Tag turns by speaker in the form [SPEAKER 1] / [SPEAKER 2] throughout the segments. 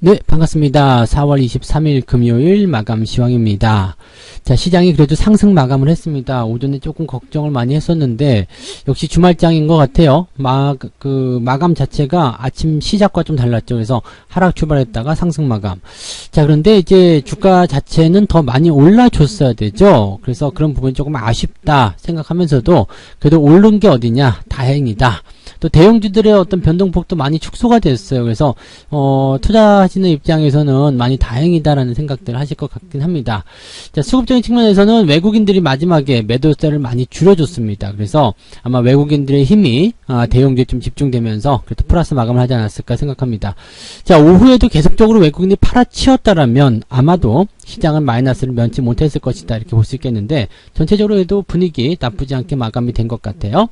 [SPEAKER 1] 네, 반갑습니다. 4월 23일 금요일 마감 시황입니다. 자, 시장이 그래도 상승 마감을 했습니다. 오전에 조금 걱정을 많이 했었는데, 역시 주말장인 것 같아요. 마감 자체가 아침 시작과 좀 달랐죠. 그래서 하락 출발했다가 상승 마감. 자, 그런데 이제 주가 자체는 더 많이 올라줬어야 되죠. 그래서 그런 부분이 조금 아쉽다 생각하면서도, 그래도 오른 게 어디냐? 다행이다. 또 대형주들의 어떤 변동폭도 많이 축소가 됐어요. 그래서 투자하시는 입장에서는 많이 다행이다라는 생각들을 하실 것 같긴 합니다. 자, 수급적인 측면에서는 외국인들이 마지막에 매도세를 많이 줄여줬습니다. 그래서 아마 외국인들의 힘이 대형주에 좀 집중되면서 그래도 플러스 마감을 하지 않았을까 생각합니다. 자, 오후에도 계속적으로 외국인들이 팔아치웠다라면 아마도 시장은 마이너스를 면치 못했을 것이다 이렇게 볼 수 있겠는데, 전체적으로 해도 분위기 나쁘지 않게 마감이 된 것 같아요.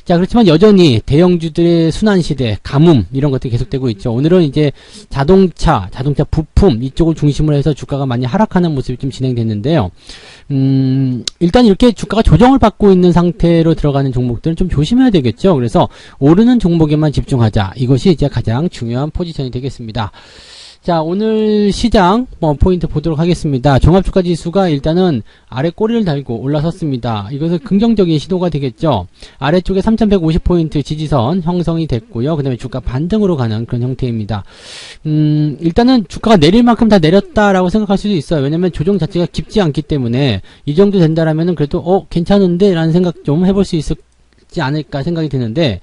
[SPEAKER 1] 자, 그렇지만 여전히 대형주들의 순환시대, 가뭄 이런 것들이 계속되고 있죠. 오늘은 이제 자동차 부품 이쪽을 중심으로 해서 주가가 많이 하락하는 모습이 좀 진행됐는데요. 일단 이렇게 주가가 조정을 받고 있는 상태로 들어가는 종목들은 좀 조심해야 되겠죠. 그래서 오르는 종목에만 집중하자. 이것이 이제 가장 중요한 포지션이 되겠습니다. 자, 오늘 시장 포인트 보도록 하겠습니다. 종합주가지수가 일단은 아래 꼬리를 달고 올라섰습니다. 이것은 긍정적인 시도가 되겠죠. 아래쪽에 3150포인트 지지선 형성이 됐고요. 그 다음에 주가 반등으로 가는 그런 형태입니다. 일단은 주가가 내릴 만큼 다 내렸다라고 생각할 수도 있어요. 왜냐면 조정 자체가 깊지 않기 때문에 이 정도 된다라면은 그래도 괜찮은데 라는 생각 좀 해볼 수 있을 지 않을까 생각이 드는데,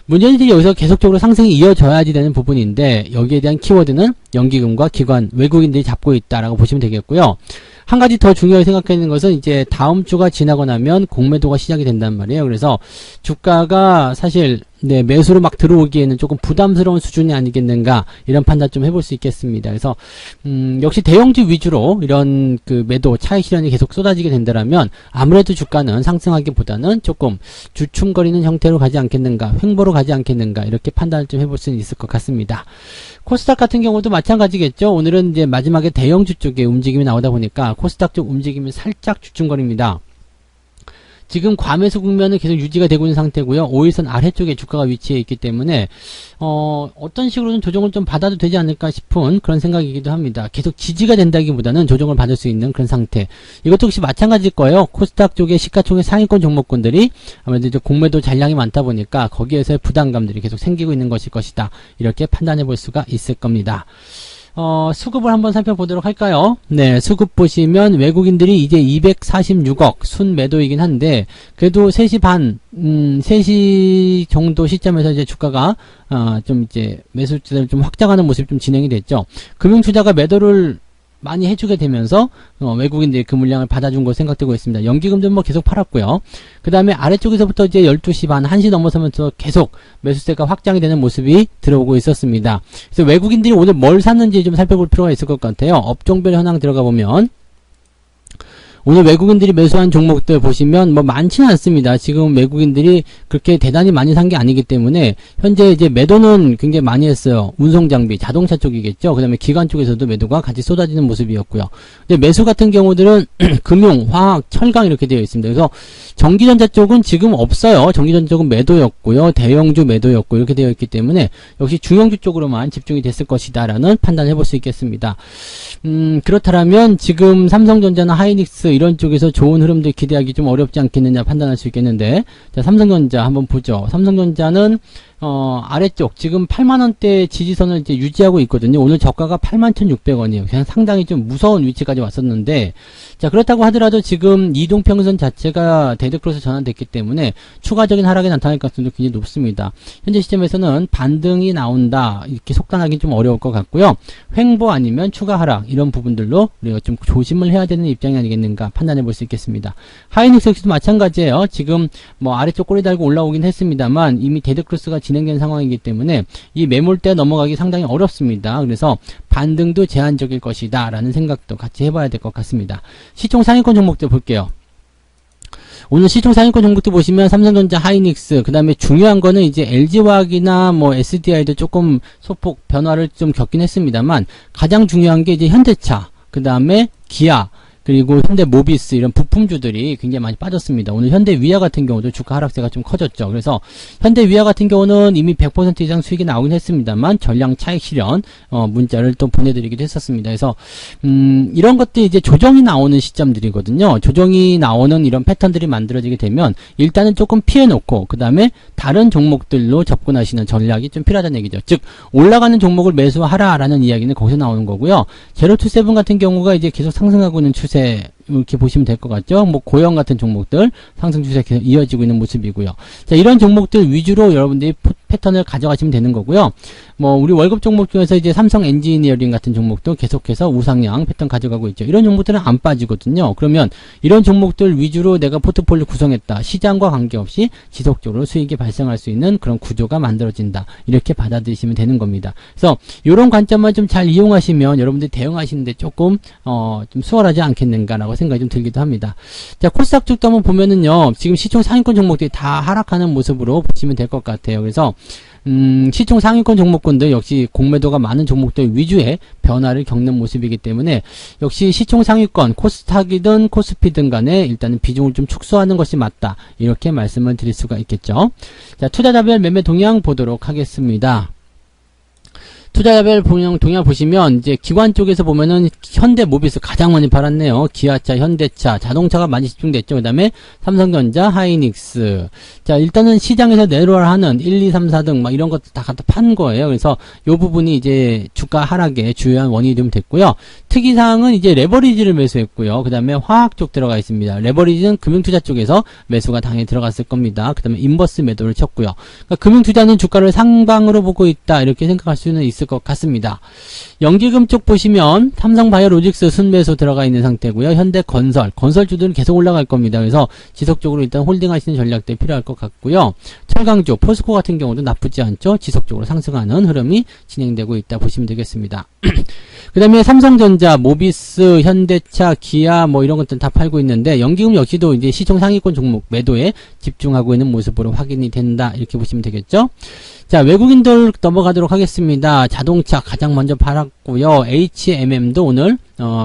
[SPEAKER 1] 문제는 여기서 계속적으로 상승이 이어져야지 되는 부분인데, 여기에 대한 키워드는 연기금과 기관, 외국인들이 잡고 있다라고 보시면 되겠고요. 한 가지 더 중요하게 생각하는 것은 이제 다음 주가 지나고 나면 공매도가 시작이 된단 말이에요. 그래서 주가가 사실 매수로 막 들어오기에는 조금 부담스러운 수준이 아니겠는가, 이런 판단 좀 해볼 수 있겠습니다. 그래서 역시 대형주 위주로 이런 그 매도 차익 실현이 계속 쏟아지게 된다면 아무래도 주가는 상승하기보다는 조금 주춤거리는 형태로 가지 않겠는가, 횡보로 가지 않겠는가, 이렇게 판단을 좀 해볼 수는 있을 것 같습니다. 코스닥 같은 경우도 마찬가지겠죠. 오늘은 이제 마지막에 대형주 쪽에 움직임이 나오다 보니까 코스닥 쪽 움직임이 살짝 주춤거립니다. 지금 과매수 국면은 계속 유지가 되고 있는 상태고요. 5일선 아래쪽에 주가가 위치해 있기 때문에 어떤 식으로든 조정을 좀 받아도 되지 않을까 싶은 그런 생각이기도 합니다. 계속 지지가 된다기보다는 조정을 받을 수 있는 그런 상태. 이것도 역시 마찬가지일 거예요. 코스닥 쪽에 시가총액 상위권 종목군들이 아무래도 이제 공매도 잔량이 많다 보니까 거기에서의 부담감들이 계속 생기고 있는 것일 것이다, 이렇게 판단해 볼 수가 있을 겁니다. 수급을 한번 살펴보도록 할까요? 네, 수급 보시면 외국인들이 이제 246억 순매도이긴 한데, 그래도 3시 반, 3시 정도 시점에서 이제 주가가, 좀 이제 매수자들 좀 확장하는 모습이 좀 진행이 됐죠. 금융투자가 매도를 많이 해주게 되면서 외국인들이 그 물량을 받아준 것으로 생각되고 있습니다. 연기금도 계속 팔았고요. 그 다음에 아래쪽에서부터 이제 12시 반, 1시 넘어서면서 계속 매수세가 확장이 되는 모습이 들어오고 있었습니다. 그래서 외국인들이 오늘 뭘 샀는지 좀 살펴볼 필요가 있을 것 같아요. 업종별 현황 들어가 보면 오늘 외국인들이 매수한 종목들 보시면 많지는 않습니다. 지금 외국인들이 그렇게 대단히 많이 산 게 아니기 때문에 현재 이제 매도는 굉장히 많이 했어요. 운송장비, 자동차 쪽이겠죠. 그 다음에 기관 쪽에서도 매도가 같이 쏟아지는 모습이었고요. 근데 매수 같은 경우들은 금융, 화학, 철강 이렇게 되어 있습니다. 그래서 전기전자 쪽은 지금 없어요. 전기전자 쪽은 매도였고요. 대형주 매도였고 이렇게 되어 있기 때문에 역시 중형주 쪽으로만 집중이 됐을 것이다 라는 판단을 해볼 수 있겠습니다. 그렇다면 지금 삼성전자나 하이닉스 이런 쪽에서 좋은 흐름들 기대하기 좀 어렵지 않겠느냐 판단할 수 있겠는데, 자, 삼성전자 한번 보죠. 삼성전자는 아래쪽 지금 8만원대 지지선을 이제 유지하고 있거든요. 오늘 저가가 81,600원이에요. 그냥 상당히 좀 무서운 위치까지 왔었는데, 자, 그렇다고 하더라도 지금 이동평선 자체가 데드크로스 전환됐기 때문에 추가적인 하락이 나타날 가능성도 굉장히 높습니다. 현재 시점에서는 반등이 나온다, 이렇게 속단하기 좀 어려울 것 같고요. 횡보 아니면 추가 하락, 이런 부분들로 우리가 좀 조심을 해야 되는 입장이 아니겠는가 판단해 볼 수 있겠습니다. 하이닉스 역시도 마찬가지예요. 지금 아래쪽 꼬리 달고 올라오긴 했습니다만 이미 데드크로스가 진행된 상황이기 때문에 이 매물대 넘어가기 상당히 어렵습니다. 그래서 반등도 제한적일 것이다 라는 생각도 같이 해봐야 될 것 같습니다. 시총 상위권 종목들 볼게요. 오늘 시총 상위권 종목들 보시면 삼성전자, 하이닉스, 그 다음에 중요한 거는 이제 LG화학이나 SDI도 조금 소폭 변화를 좀 겪긴 했습니다만, 가장 중요한 게 이제 현대차, 그 다음에 기아, 그리고 현대모비스 이런 부품주들이 굉장히 많이 빠졌습니다. 오늘 현대위아 같은 경우도 주가 하락세가 좀 커졌죠. 그래서 현대위아 같은 경우는 이미 100% 이상 수익이 나오긴 했습니다만 전량 차익 실현 문자를 또 보내드리기도 했었습니다. 그래서 이런 것들이 이제 조정이 나오는 시점들이거든요. 조정이 나오는 이런 패턴들이 만들어지게 되면 일단은 조금 피해놓고 그 다음에 다른 종목들로 접근하시는 전략이 좀 필요하다는 얘기죠. 즉 올라가는 종목을 매수하라라는 이야기는 거기서 나오는 거고요. 제로투세븐 같은 경우가 이제 계속 상승하고 있는 추세 이렇게 보시면 될 것 같죠. 뭐 고형 같은 종목들 상승 추세 계속 이어지고 있는 모습이고요. 자, 이런 종목들 위주로 여러분들이 패턴을 가져가시면 되는 거고요. 뭐 우리 월급 종목 중에서 이제 삼성 엔지니어링 같은 종목도 계속해서 우상향 패턴 가져가고 있죠. 이런 종목들은 안 빠지거든요. 그러면 이런 종목들 위주로 내가 포트폴리오 구성했다. 시장과 관계없이 지속적으로 수익이 발생할 수 있는 그런 구조가 만들어진다. 이렇게 받아들이시면 되는 겁니다. 그래서 이런 관점만 좀 잘 이용하시면 여러분들이 대응하시는데 조금 좀 수월하지 않겠는가라고 생각이 좀 들기도 합니다. 자, 코스닥 쪽도 한번 보면은요. 지금 시총 상위권 종목들이 다 하락하는 모습으로 보시면 될 것 같아요. 그래서 시총 상위권 종목군들 역시 공매도가 많은 종목들 위주의 변화를 겪는 모습이기 때문에 역시 시총 상위권 코스닥이든 코스피든 간에 일단은 비중을 좀 축소하는 것이 맞다. 이렇게 말씀을 드릴 수가 있겠죠. 자, 투자자별 매매 동향 보도록 하겠습니다. 투자자별 동향 보시면 이제 기관 쪽에서 보면은 현대모비스 가장 많이 팔았네요. 기아차, 현대차, 자동차가 많이 집중됐죠. 그 다음에 삼성전자, 하이닉스. 자, 일단은 시장에서 내려하는 1, 2, 3, 4등 막 이런 것들 다 갖다 판 거예요. 그래서 요 부분이 이제 주가 하락의 주요한 원인이 좀 됐고요. 특이사항은 이제 레버리지를 매수했고요. 그 다음에 화학 쪽 들어가 있습니다. 레버리지는 금융투자 쪽에서 매수가 당연히 들어갔을 겁니다. 그 다음에 인버스 매도를 쳤고요. 그러니까 금융투자는 주가를 상방으로 보고 있다. 이렇게 생각할 수는 있을 것 같습니다. 연기금 쪽 보시면 삼성바이오로직스 순매수 들어가 있는 상태고요. 현대건설, 건설주들은 계속 올라갈 겁니다. 그래서 지속적으로 일단 홀딩하시는 전략들이 필요할 것 같고요. 철강주, 포스코 같은 경우도 나쁘지 않죠. 지속적으로 상승하는 흐름이 진행되고 있다 보시면 되겠습니다. 그 다음에 삼성전자, 모비스, 현대차, 기아 뭐 이런 것들 다 팔고 있는데 연기금 역시도 이제 시총 상위권 종목 매도에 집중하고 있는 모습으로 확인이 된다. 이렇게 보시면 되겠죠. 자, 외국인들 넘어가도록 하겠습니다. 자동차 가장 먼저 팔았고요. HMM도 오늘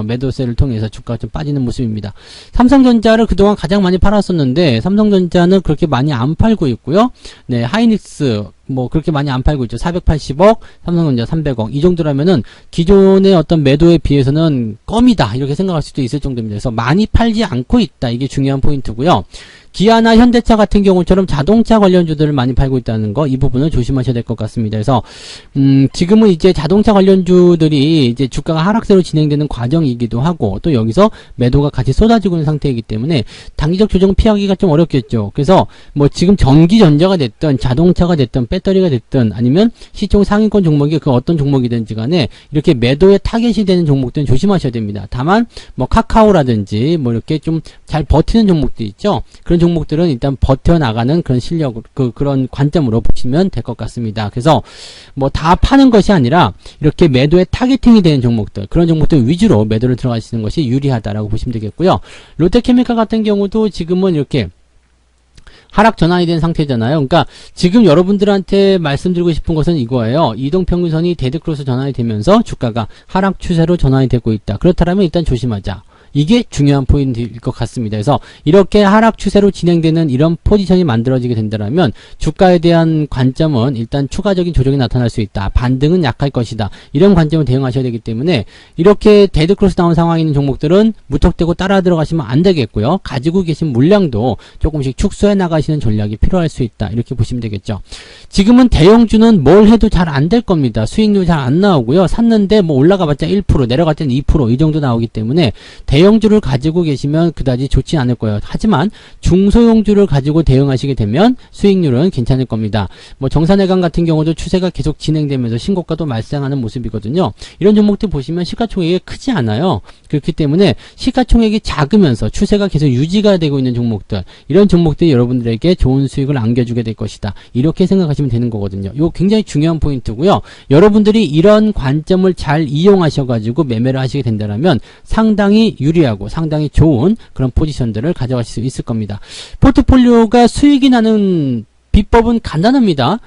[SPEAKER 1] 매도세를 통해서 주가가 좀 빠지는 모습입니다. 삼성전자를 그동안 가장 많이 팔았었는데 삼성전자는 그렇게 많이 안 팔고 있고요. 네, 하이닉스 뭐 그렇게 많이 안 팔고 있죠. 480억, 삼성전자 300억 이 정도라면은 기존의 어떤 매도에 비해서는 껌이다 이렇게 생각할 수도 있을 정도입니다. 그래서 많이 팔지 않고 있다. 이게 중요한 포인트고요. 기아나 현대차 같은 경우처럼 자동차 관련주들을 많이 팔고 있다는 거, 이 부분을 조심하셔야 될 것 같습니다. 그래서 지금은 이제 자동차 관련주들이 이제 주가가 하락세로 진행되는 과정이기도 하고 또 여기서 매도가 같이 쏟아지고 있는 상태이기 때문에 단기적 조정 피하기가 좀 어렵겠죠. 그래서 뭐 지금 전기전자가 됐든 자동차가 됐든 배터리가 됐든 아니면 시총 상위권 종목이 그 어떤 종목이든지 간에 이렇게 매도에 타겟이 되는 종목들은 조심하셔야 됩니다. 다만 뭐 카카오라든지 뭐 이렇게 좀 잘 버티는 종목들 있죠. 그런 종목들은 일단 버텨나가는 그런 실력, 그런 관점으로 보시면 될 것 같습니다. 그래서 뭐 다 파는 것이 아니라 이렇게 매도에 타겟팅이 되는 종목들, 그런 종목들 위주로 매도를 들어가시는 것이 유리하다라고 보시면 되겠고요. 롯데케미칼 같은 경우도 지금은 이렇게 하락 전환이 된 상태잖아요. 그러니까 지금 여러분들한테 말씀드리고 싶은 것은 이거예요. 이동평균선이 데드크로스 전환이 되면서 주가가 하락 추세로 전환이 되고 있다. 그렇다면 일단 조심하자. 이게 중요한 포인트일 것 같습니다. 그래서 이렇게 하락 추세로 진행되는 이런 포지션이 만들어지게 된다면 주가에 대한 관점은 일단 추가적인 조정이 나타날 수 있다. 반등은 약할 것이다. 이런 관점을 대응하셔야 되기 때문에 이렇게 데드크로스 나온 상황에 있는 종목들은 무턱대고 따라 들어가시면 안 되겠고요. 가지고 계신 물량도 조금씩 축소해 나가시는 전략이 필요할 수 있다. 이렇게 보시면 되겠죠. 지금은 대형주는 뭘 해도 잘 안 될 겁니다. 수익률 잘 안 나오고요. 샀는데 뭐 올라가봤자 1%, 내려갈 때는 2% 이 정도 나오기 때문에 대형주를 가지고 계시면 그다지 좋지 않을 거예요. 하지만 중소형주를 가지고 대응하시게 되면 수익률은 괜찮을 겁니다. 뭐 정산해강 같은 경우도 추세가 계속 진행되면서 신고가도 발생하는 모습이거든요. 이런 종목들 보시면 시가총액이 크지 않아요. 그렇기 때문에 시가총액이 작으면서 추세가 계속 유지가 되고 있는 종목들, 이런 종목들이 여러분들에게 좋은 수익을 안겨주게 될 것이다. 이렇게 생각하시면 되는 거거든요. 이거 굉장히 중요한 포인트고요. 여러분들이 이런 관점을 잘 이용하셔가지고 매매를 하시게 된다면 상당히 유리하고 상당히 좋은 그런 포지션들을 가져가실 수 있을 겁니다. 포트폴리오가 수익이 나는 비법은 간단합니다.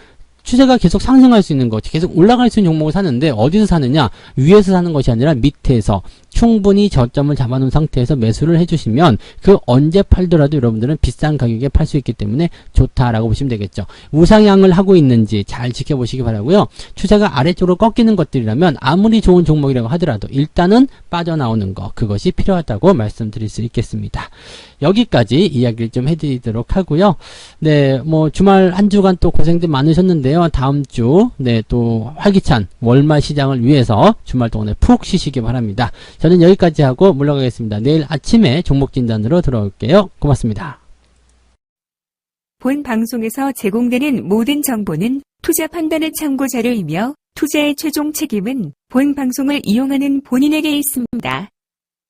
[SPEAKER 1] 추세가 계속 상승할 수 있는 거, 계속 올라갈 수 있는 종목을 사는데 어디서 사느냐? 위에서 사는 것이 아니라 밑에서 충분히 저점을 잡아놓은 상태에서 매수를 해주시면 그 언제 팔더라도 여러분들은 비싼 가격에 팔 수 있기 때문에 좋다라고 보시면 되겠죠. 우상향을 하고 있는지 잘 지켜보시기 바라고요. 추세가 아래쪽으로 꺾이는 것들이라면 아무리 좋은 종목이라고 하더라도 일단은 빠져나오는 거, 그것이 필요하다고 말씀드릴 수 있겠습니다. 여기까지 이야기를 좀 해드리도록 하고요. 네, 뭐 주말 한 주간 또 고생들 많으셨는데요. 다음 주, 네, 또 활기찬 월말 시장을 위해서 주말 동안에 푹 쉬시기 바랍니다. 저는 여기까지 하고 물러가겠습니다. 내일 아침에 종목 진단으로 돌아올게요. 고맙습니다.
[SPEAKER 2] 본 방송에서 제공되는 모든 정보는 투자 판단의 참고 자료이며 투자의 최종 책임은 본 방송을 이용하는 본인에게 있습니다.